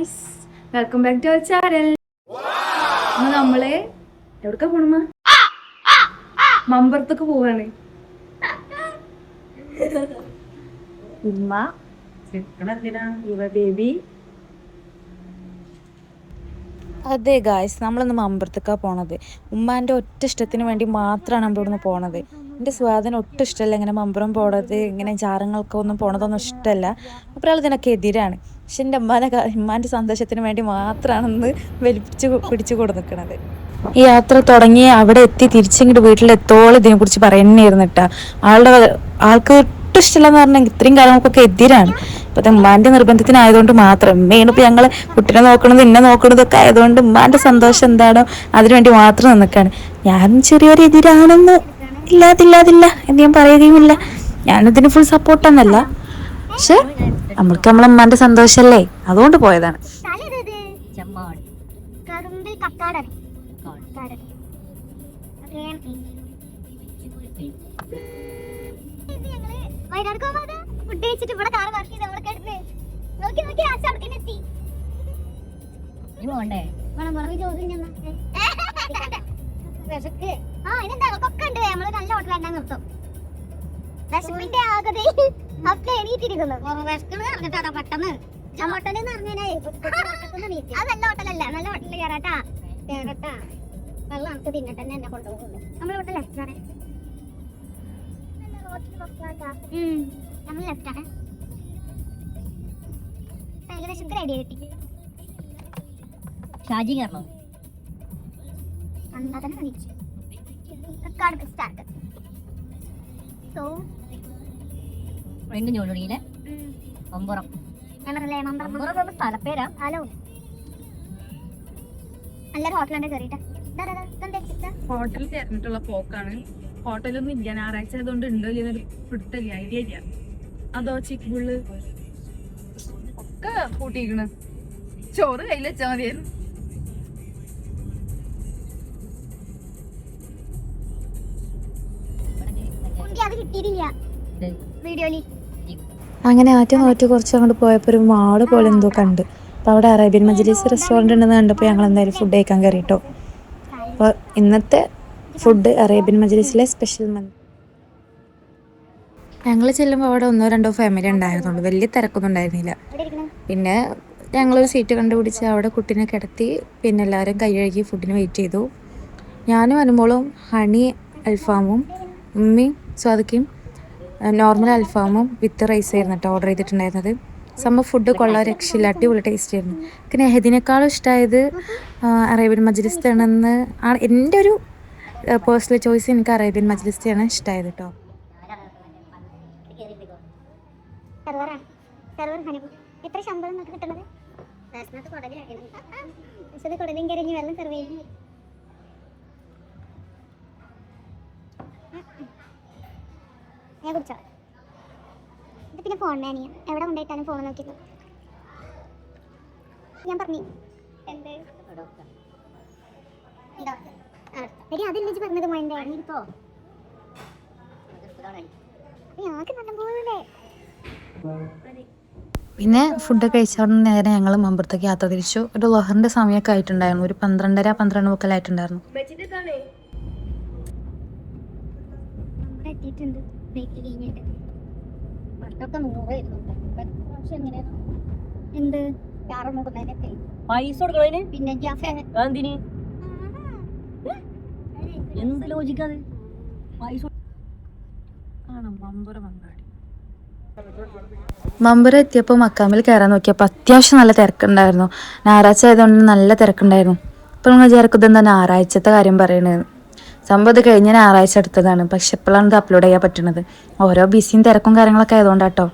Guys, welcome back to our channel. നമ്മള് എവിടേക്കാ പോണമ്മ? മമ്പറത്തൊക്കെ പോവാണ്. ഉമ്മ ബേബി. അതെ ഗായ്സ്, നമ്മളിന്ന് മമ്പറത്തേക്കാണ് പോണത്. ഉമ്മാൻ്റെ ഒറ്റ ഇഷ്ടത്തിന് വേണ്ടി മാത്രമാണ് നമ്മൾ ഇവിടുന്ന് പോണത്. എൻ്റെ സ്വാദനം ഒട്ടും ഇഷ്ടമല്ല ഇങ്ങനെ മമ്പറം പോണത്, ഇങ്ങനെ ജാറങ്ങൾക്ക് ഒന്നും പോണതൊന്നും ഇഷ്ടമല്ല. അപ്പോൾ ഇതിനൊക്കെ എതിരാണ്. പക്ഷെ എൻ്റെ ഉമ്മാൻ്റെ സന്തോഷത്തിന് വേണ്ടി മാത്രമാണെന്ന് വലിപ്പിച്ച് പിടിച്ചു കൊടുക്കുന്നത്. ഈ യാത്ര തുടങ്ങി അവിടെ എത്തി തിരിച്ചിങ്ങോട്ട് വീട്ടിലെത്തോളം ഇതിനെക്കുറിച്ച് പറയുന്നതായിരുന്നു കേട്ടാ. ആൾക്ക് ഒട്ടും ഇഷ്ടമില്ലെന്ന് പറഞ്ഞാൽ ഇത്രയും കാര്യങ്ങൾക്കൊക്കെ എതിരാണ്. ഇപ്പത്തെ ഉമ്മാന്റെ നിർബന്ധത്തിനായതുകൊണ്ട് മാത്രം മെയിൻ ഇപ്പൊ ഞങ്ങള് കുട്ടിനെ നോക്കണത് എന്നെ നോക്കണതൊക്കെ ആയതുകൊണ്ട് ഉമ്മാന്റെ സന്തോഷം എന്താണോ അതിനുവേണ്ടി മാത്രം നിൽക്കാണ്. ഞാനും ചെറിയൊരു എതിരാണെന്ന് ഇല്ലാതില്ല എന്ന് ഞാൻ പറയുകയുമില്ല. ഞാനിതിന് ഫുൾ സപ്പോർട്ടെന്നല്ല, പക്ഷെ നമ്മൾക്ക് നമ്മളെ ഉമ്മാന്റെ സന്തോഷല്ലേ, അതുകൊണ്ട് പോയതാണ്. ഫുഡ് കഴിച്ചിട്ട് ഇവിടെ കാർ പാർക്ക് ചെയ്ത് നമ്മളെ കിടന്ന് നോക്കി ആശാർക്കിനെത്തി. വിശക്ക് ഇതിനെന്താ ഒക്കെ ഉണ്ട്. നമ്മള് നല്ല ഹോട്ടൽ ഉണ്ടാ നിർത്തും. വിശപ്പിന്റെ ആകെ ഒക്കെ എണീറ്റിരിക്കുന്നു. വിശക്കണ് പെട്ടെന്ന് ഹോട്ടൽ എന്ന് പറഞ്ഞാൽ അത് നല്ല ഹോട്ടലല്ല, നല്ല ഹോട്ടലിൽ കയറാട്ടാ വെള്ളം നമുക്ക് തിന്നിട്ട് തന്നെ എന്നെ കൊണ്ടുപോകുന്നു. നമ്മളെ ഹോട്ടൽ ലെഫ്റ്റാണ്, നമ്മൾ ലെഫ്റ്റാണ്. ഏകദേശം റെഡി കിട്ടി. ഷാജി കയറണോ? കണ്ടാ തന്നെ കഴിച്ചു. സ്റ്റാർട്ട്. സോ ഞോളിയിലെ മമ്പുറം സ്ഥലപ്പേരാ. ഹലോ, നല്ലൊരു ഹോട്ടലുണ്ട് കയറിയിട്ട്. ഹോട്ടൽ ചേർന്നിട്ടുള്ള പോക്കാണ്. ഹോട്ടലൊന്നും ഇല്ല, ഞായറാഴ്ച ആയതുകൊണ്ട് ഉണ്ടോ ഇല്ലെന്നൊരു പിടുത്തല്ല, ഐഡിയ ഇല്ല. അതോ ചിക്ക് ബുള്ള് ഒക്കെ കൂട്ടിയിരിക്കണ്. ചോറ് കയ്യിൽ വെച്ചാൽ മതിയായിരുന്നു. അങ്ങനെ ആറ്റു കുറച്ച് അങ്ങോട്ട് പോയപ്പോൾ ഒരു മാള് പോലെ എന്തോ കണ്ട്. അപ്പോൾ അവിടെ അറേബ്യൻ മജ്ലിസ് റെസ്റ്റോറൻറ്റ് ഉണ്ടെന്ന് കണ്ടപ്പോൾ ഞങ്ങൾ എന്തായാലും ഫുഡ് കഴിക്കാൻ കയറിട്ടോ. അപ്പോൾ ഇന്നത്തെ ഫുഡ് അറേബ്യൻ മജ്ലിസിലെ സ്പെഷ്യൽ മന്തി. ഞങ്ങൾ ചെല്ലുമ്പോൾ അവിടെ 1-2 ഫാമിലി ഉണ്ടായിരുന്നുള്ളൂ, വലിയ തിരക്കൊന്നും ഉണ്ടായിരുന്നില്ല. പിന്നെ ഞങ്ങളൊരു സീറ്റ് കണ്ടുപിടിച്ച് അവിടെ കുട്ടീനെ കിടത്തി, പിന്നെ എല്ലാവരും കൈ കഴുകി ഫുഡിന് വെയിറ്റ് ചെയ്തു. ഞാനും അനുമോളും ഹണി അൽഫാമും ഉമ്മയും സ്വാദക്കയും നോർമൽ അൽഫാമും വിത്ത് റൈസ് ആയിരുന്നു കേട്ടോ ഓർഡർ ചെയ്തിട്ടുണ്ടായിരുന്നത്. ഫുഡ് കൊള്ളാൻ രക്ഷയില്ല, അടിപൊളി ടേസ്റ്റ് ആയിരുന്നു. എനിക്ക് നെഹദിനേക്കാളും ഇഷ്ടമായത് അറേബ്യൻ മജ്ലിസിലാണെന്ന് എൻ്റെ ഒരു പേഴ്സണൽ ചോയ്സ്. എനിക്ക് അറേബ്യൻ മജ്ലിസിലാണ് ഇഷ്ടമായത് കേട്ടോ. എത്ര ശമ്പളം നമുക്ക് കിട്ടുന്നത്? കുടലും കരഞ്ഞ് വെള്ളം സെർവ് ചെയ്യുന്നു. ഞാൻ കുടിച്ചോ. ഇത് പിന്നെ ഫോൺ വേണിയ എവിടെ കൊണ്ടുപോയിട്ടാണ് ഫോൺ നോക്കിയത്. ഞാൻ പറഞ്ഞു എന്ത് അതില്ലിച്ച് പറഞ്ഞത് മോൻ്റെ ഞങ്ങൾക്ക് നല്ലപോലെ. പിന്നെ ഫുഡ് കഴിച്ചോണ്ട് നേരെ ഞങ്ങൾ മമ്പറത്തേക്ക് യാത്ര തിരിച്ചു. ഒരു ലഹറിൻ്റെ സമയമൊക്കെ ആയിട്ടുണ്ടായിരുന്നു, ഒരു 12:30-12:30 ആയിട്ടുണ്ടായിരുന്നു. എന്ത് ലോജിക്കാണ് മമ്പറം എത്തിയപ്പോൾ മക്കാമിൽ കയറാൻ നോക്കിയപ്പോൾ അത്യാവശ്യം നല്ല തിരക്കുണ്ടായിരുന്നു. ഞായറാഴ്ച ആയതുകൊണ്ട് നല്ല തിരക്കുണ്ടായിരുന്നു. അപ്പോൾ നിങ്ങൾ വിചാരിക്കും ഇതെന്താ ഞായറാഴ്ചത്തെ കാര്യം പറയണത്. സംഭവം ഇത് കഴിഞ്ഞ ഞായറാഴ്ച എടുത്തതാണ്, പക്ഷെ എപ്പോഴാണ് ഇത് അപ്ലോഡ് ചെയ്യാൻ പറ്റുന്നത്. ഓരോ ബിസിയും തിരക്കും കാര്യങ്ങളൊക്കെ ആയതുകൊണ്ടാട്ടോ.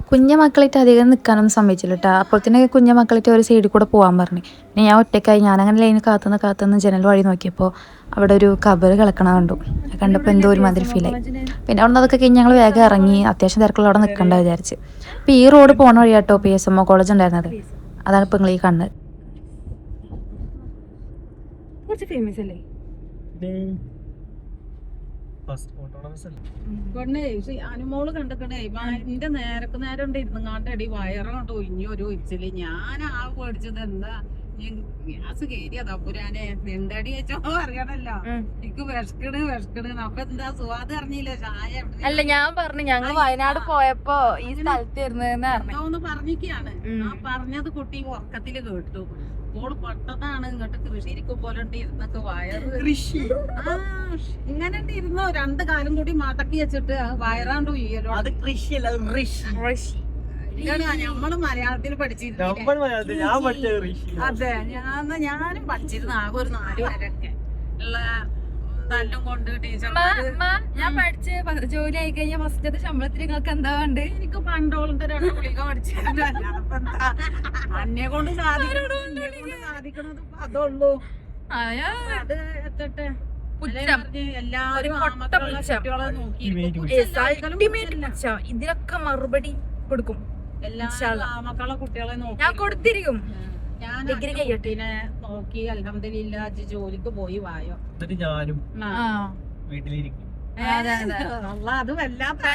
കുഞ്ഞു മക്കളായിട്ട് അധികം നിൽക്കാനൊന്നും സമ്മതിച്ചില്ല കേട്ടോ. അപ്പോൾ തന്നെ കുഞ്ഞു മക്കളായിട്ട് ഒരു സൈഡിൽ കൂടെ പോകാൻ പറഞ്ഞു. പിന്നെ ഞാൻ ഒറ്റയ്ക്കായി. ഞാനങ്ങനെ ലൈന് കാത്തുനിന്ന് ജനൽ വഴി നോക്കിയപ്പോൾ അവിടെ ഒരു കബറ് കിടക്കണ കണ്ടു. കണ്ടപ്പോൾ എന്തോ ഒരു മാതിരി ഫീലായി. പിന്നെ അവിടെ നിന്ന് അതൊക്കെ കഴിഞ്ഞ് ഞങ്ങൾ വേഗം ഇറങ്ങി. അത്യാവശ്യം തിരക്കുള്ള അവിടെ നിൽക്കണ്ട വിചാരിച്ച്. അപ്പോൾ ഈ റോഡ് പോണ വഴിയാട്ടോ PSMO കോളേജ് ഉണ്ടായിരുന്നത്. അതാണ് ഇപ്പോൾ നിങ്ങൾ ഈ കണ്ണ്. കുറച്ച് ഫേമസ് അല്ലേ? പെണ്ണേ അനുമോള് കണ്ടിക്കണേ എന്റെ നേരക്ക് നേരം ഉണ്ട് ഇരുന്നങ്ങാണ്ട് അടി വയറുകൊണ്ട് ഒഴിഞ്ഞൊരു ഒഴിച്ചില് ഞാൻ ആ പേടിച്ചത് എന്താ ഗ്യാസ് കയറിയതാ പുരാനെ എന്തടി വെച്ചോ അറിയണല്ലോ എനിക്ക് വിഷക്കണ് അപ്പൊ എന്താ സ്വാദ് അറിഞ്ഞില്ല ചായ അല്ല ഞാൻ പറഞ്ഞു ഞങ്ങൾ വയനാട് പോയപ്പോ ഈ സ്ഥലത്ത് ഇരുന്നെന്ന് പറഞ്ഞു ഒന്ന് പറഞ്ഞിക്കാണ് ആ പറഞ്ഞത് കുട്ടി ഉറക്കത്തില് കേട്ടു ഓള് പെട്ടതാണ് ഇങ്ങോട്ട് കൃഷി ഇരിക്കും പോലെ ഉണ്ട് ഇരുന്നൊക്കെ വയറ് കൃഷി ഇങ്ങനെ ഇരുന്നോ 2 കാലം കൂടി മടക്കി വെച്ചിട്ട് വയറാണ്ട് ഉയരോ അത് കൃഷിയല്ല നമ്മള് മലയാളത്തിൽ പഠിച്ചിരുന്നു അതെ ഞാനും പഠിച്ചിരുന്നു ആകെ ഒരു 4 വരൊക്കെ ഉള്ള തല്ലും കൊണ്ട് ടീച്ചർമാര് ഞാൻ പഠിച്ച് ജോലി ആയി കഴിഞ്ഞാൽ ഫസ്റ്റത്തെ ശമ്പളത്തിൽ നിങ്ങൾക്ക് എന്താ വേണ്ട എനിക്ക് പണ്ടോളത്തെ 2 ഗുളിക പഠിച്ചിട്ടുണ്ട് അന്നെ കൊണ്ട് സാധിക്കണത് അതുള്ളൂ അത് എത്തട്ടെ എല്ലാവരും കുട്ടികളെ നോക്കി ഇതിനൊക്കെ മറുപടി കൊടുക്കും എല്ലാ മക്കളെ കുട്ടികളെ നോക്കി ഞാൻ കൊടുത്തിരിക്കും ഞാൻ കുട്ടീനെ നോക്കി അൽഹംദുലില്ലാ ജോലിക്ക് പോയി വായോ ഞാനും വീട്ടിലിരിക്കും അത് വല്ലാത്ത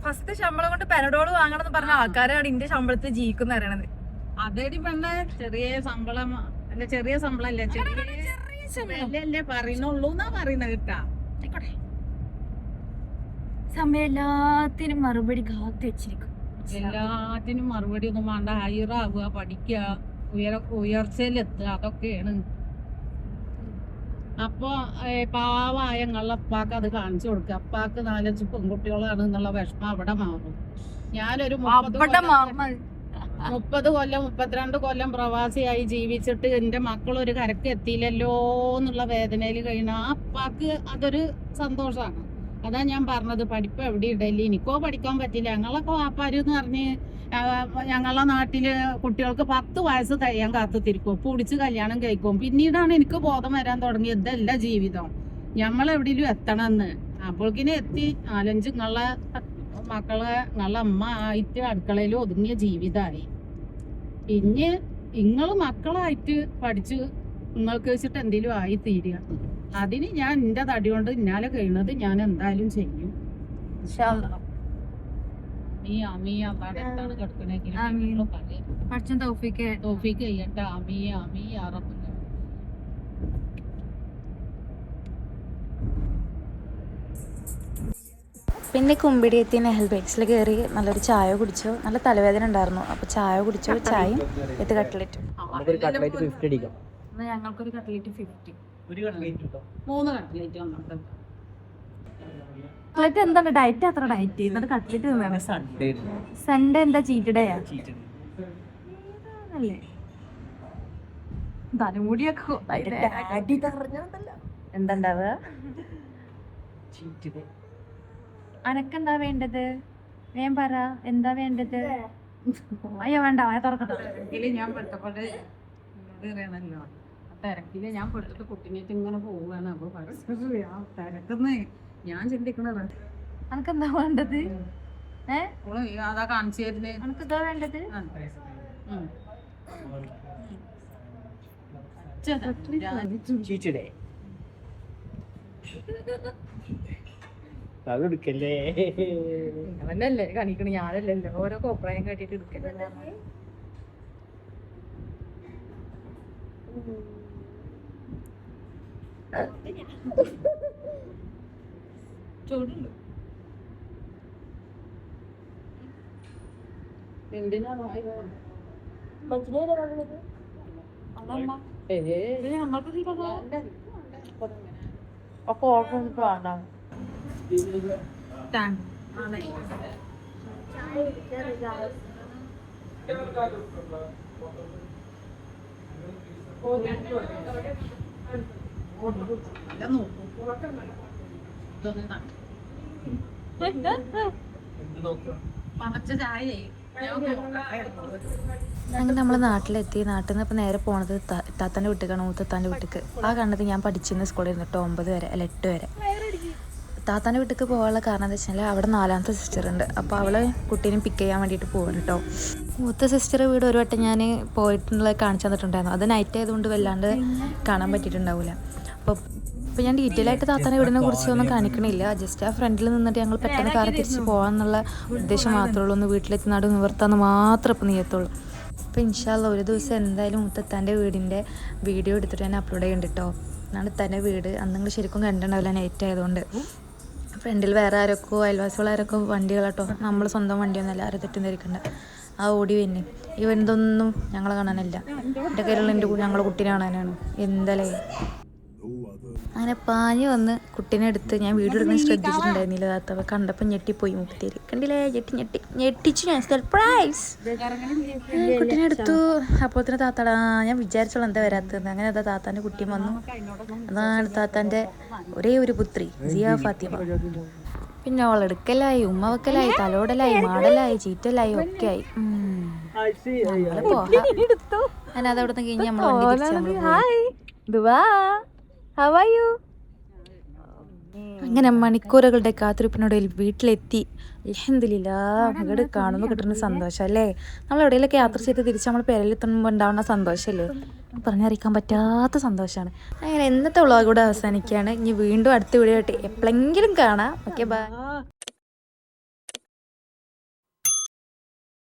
ഫസ്റ്റ് ശമ്പളം കൊണ്ട് പെനഡോള് വാങ്ങണമെന്ന് പറഞ്ഞ ആൾക്കാരാണ് ഇന്റെ ശമ്പളത്തിൽ ജീവിക്കുന്ന അറിയണത് അതേടി പെണ്ണെ ചെറിയ ശമ്പളം അല്ല ചെറിയ ശമ്പളല്ലേ ചെറിയ പറയുന്നുള്ളൂ എന്നാ പറയുന്നത് കേട്ടാ സമയം എല്ലാത്തിനും മറുപടി കാത്തു വെച്ചിരിക്കും എല്ലാത്തിനും മറുപടി ഒന്നും വേണ്ട ഹയറാവുക പഠിക്കുക ഉയർച്ചയിലെത്തുക അതൊക്കെയാണ് അപ്പൊ പാവായ ഞങ്ങളുടെ അപ്പാക്ക് അത് കാണിച്ചു കൊടുക്കുക അപ്പാക്ക് 4-5 പെൺകുട്ടികളാണ് എന്നുള്ള വിഷമം അവിടെ മാറും ഞാനൊരു 30 കൊല്ലം 32 കൊല്ലം പ്രവാസിയായി ജീവിച്ചിട്ട് എന്റെ മക്കളൊരു കരക്ക് എത്തിയില്ലല്ലോ എന്നുള്ള വേദനയിൽ കഴിയണ ആ അപ്പാക്ക് അതൊരു സന്തോഷമാണ്. അതാ ഞാൻ പറഞ്ഞത് പഠിപ്പ് എവിടെ ഇടല്ലേ എനിക്കോ പഠിക്കാൻ പറ്റില്ല. ഞങ്ങളൊക്കെ വാപ്പാരെന്ന് പറഞ്ഞ് ഞങ്ങളെ നാട്ടില് കുട്ടികൾക്ക് 10 വയസ്സ് കഴിയാൻ കാത്തുത്തിരിക്കും, പിടിച്ച് കല്യാണം കഴിക്കും. പിന്നീടാണ് എനിക്ക് ബോധം വരാൻ തുടങ്ങിയത് ഇതല്ല ജീവിതം, ഞമ്മളെവിടെയും എത്തണമെന്ന്. അപ്പോഴേക്കിനെ എത്തി 4-5 നിങ്ങളെ മക്കളെ നിങ്ങളെ അമ്മ ആയിട്ട് അടുക്കളയിൽ ഒതുങ്ങിയ ജീവിതമായി. പിന്നെ നിങ്ങൾ മക്കളായിട്ട് പഠിച്ച് നിങ്ങൾക്ക് വെച്ചിട്ട് എന്തെങ്കിലും ആയി തീരുക. അതിന് ഞാൻ എൻ്റെ തടി കൊണ്ട് ഇന്നാലെ കഴിയുന്നത് ഞാൻ എന്തായാലും ചെയ്യും. പിന്നെ കുമ്പിടിയെത്തി നെഹൽ ബേക്സിൽ കയറി നല്ലൊരു ചായ കുടിച്ചു. നല്ല തലവേദന ഉണ്ടായിരുന്നു, അപ്പോൾ ചായ കുടിച്ചു. ചായയും 8 കട്ട്ലറ്റും. ഞങ്ങൾക്കൊരു കട്ട്ലറ്റ് 50. 3 കട്ട്ലേറ്റ് വന്നിട്ട് കട്ട്ലറ്റ് എന്താണ് ഡയറ്റ്? അത്ര ഡയറ്റ് എന്നിട്ട് കട്ട്ലറ്റ് തിന്നാണ്. സൺഡേ എന്താ ചീറ്റ് ഡേയാ അല്ലേ? തലമുടിയൊക്കെ എന്താണ്ടാവുക? അനക്കെന്താ വേണ്ടത്? വേം പറ, എന്താ വേണ്ടത്? അയ്യോ വേണ്ട, തുറക്കട്ടെ. ഞാൻ പെട്ടപ്പോഴേ അറിയണല്ലോ തിരക്കില് ഞാൻ പെട്ടിട്ട് കുട്ടിനേറ്റ് ഇങ്ങനെ പോവുകയാണ്. അപ്പൊ തിരക്കുന്നേ ഞാൻ ചിന്തിക്കണത് അനക്കെന്താ വേണ്ടത്? അതാ കാണിച്ചു തരുന്നേ. അനക്കെന്താ വേണ്ടത്? അവനല്ലേ കാണിക്കണ, ഞാനല്ലല്ലോ. ഓരോ കോപ്രായം കാട്ടിട്ട് എടുക്കല്ലേ. ചൂടുണ്ട്. എന്തിനാ അപ്പൊ ഓർഡർ വേണ്ട. അങ്ങനെ നമ്മൾ നാട്ടിലെത്തി. നാട്ടിൽ നിന്ന് ഇപ്പോൾ നേരെ പോണത് താത്താൻ്റെ വീട്ടിലേക്കാണ്, മൂത്താത്താൻ്റെ വീട്ടിലേക്ക്. ആ കണ്ടത് ഞാൻ പഠിച്ചിരുന്ന സ്കൂളിൽ ഇരുന്നിട്ട് 9 വരെ അല്ല 8 വരെ. താത്താൻ്റെ വീട്ടിലേക്ക് പോകാനുള്ള കാരണം എന്താ വെച്ചാൽ അവിടെ 4ാമത്തെ സിസ്റ്റർ ഉണ്ട്. അപ്പോൾ അവളെ കുട്ടീനെ പിക്ക് ചെയ്യാൻ വേണ്ടിയിട്ട് പോകും കേട്ടോ. മൂത്ത സിസ്റ്റർ വീട് ഒരു വട്ടം ഞാൻ പോയിട്ടുള്ള കാണിച്ചു തന്നിട്ടുണ്ടായിരുന്നു. അത് നൈറ്റ് ആയതുകൊണ്ട് വല്ലാണ്ട് കാണാൻ പറ്റിയിട്ടുണ്ടാവില്ല. അപ്പോൾ അപ്പോൾ ഞാൻ ഡീറ്റെയിൽ ആയിട്ട് താത്താനെ വീടിനെ കുറിച്ച് ഒന്നും കാണിക്കണില്ല. ജസ്റ്റ് ആ ഫ്രണ്ടിൽ നിന്നിട്ട് ഞങ്ങൾ പെട്ടെന്ന് കാർ തിരിച്ച് പോകാമെന്നുള്ള ഉദ്ദേശം മാത്രമേ ഉള്ളൂ. ഒന്ന് വീട്ടിലെത്തി നാട് നിവർത്താന്ന് മാത്രമേ ഇപ്പം നീയത്തുള്ളൂ. അപ്പോൾ ഇൻഷാല്ല ഒരു ദിവസം എന്തായാലും മുത്തത്താൻ്റെ വീടിൻ്റെ വീഡിയോ എടുത്തിട്ട് ഞാൻ അപ്ലോഡ് ചെയ്യുന്നുണ്ട് കേട്ടോ. എന്നാണ് ഇത്താൻ്റെ വീട്. അന്ന് നിങ്ങൾ ശരിക്കും കണ്ടിട്ടുണ്ടാവില്ല, നൈറ്റ് ആയതുകൊണ്ട്. ഫ്രണ്ടിൽ വേറെ ആരൊക്കെ അയൽവാസികളാരൊക്കെ വണ്ടികളാട്ടോ, നമ്മൾ സ്വന്തം വണ്ടിയൊന്നുമല്ല, ആരും തെറ്റും ധരിക്കണ്ട. ആ ഓടി പിന്നെ ഇവന്തൊന്നും ഞങ്ങളെ കാണാനല്ല, എൻ്റെ കയ്യിലുള്ള ഞങ്ങളെ കുട്ടീനെ കാണാനാണ്. എന്തല്ലേ അങ്ങനെ പാഞ്ഞ് വന്ന് കുട്ടീനെ എടുത്ത് ഞാൻ വീഡിയോ എടുക്കാൻ ശ്രദ്ധിച്ചിട്ടുണ്ടായിരുന്നില്ല. താത്ത കണ്ടപ്പോൾ ഞെട്ടിപ്പോയി. മുപ്പത്തേര് കണ്ടില്ലേ, ഞെട്ടിച്ചു ഞാൻ. സർപ്രൈസ് കുട്ടീനെ എടുത്തു. അപ്പോൾ തന്നെ താത്താടാ ഞാൻ വിചാരിച്ചോളൂ എന്താ വരാത്തത്. അങ്ങനെ അതാ താത്താൻ്റെ കുട്ടിയും വന്നു. അതാണ് താത്താൻ്റെ ഒരേ ഒരു പുത്രി സിയ ഫാത്തിമ. പിന്നെ അവളെടുക്കലായി, ഉമ്മ വെക്കലായി, തലോടലായി, മാടലായി, ചീറ്റലായി ഒക്കെ ആയി. നമ്മള് പോകാം. അങ്ങനെ അതവിടെ നിന്ന് കഴിഞ്ഞ് നമ്മൾ വണ്ടി തിരിച്ച് അങ്ങനെ മണിക്കൂറുകളുടെ കാത്തിരിപ്പിനോട് വീട്ടിലെത്തി. അൽഹംദുലില്ലാഹ് അങ്ങോട്ട് കാണുമ്പോൾ കിട്ടുന്ന സന്തോഷം അല്ലേ. നമ്മൾ എവിടെയെങ്കിലൊക്കെ യാത്ര ചെയ്ത് തിരിച്ച് നമ്മൾ പെരലെത്തുമ്പോൾ ഉണ്ടാവുന്ന സന്തോഷമല്ലേ, പറഞ്ഞറിയിക്കാൻ പറ്റാത്ത സന്തോഷമാണ്. അങ്ങനെ ഇന്നത്തെ വ്ളോഗ് കൂടെ അവസാനിക്കുകയാണ്. ഇനി വീണ്ടും അടുത്ത വീഡിയോ ആയിട്ട് എപ്പോഴെങ്കിലും കാണാം. Okay bye.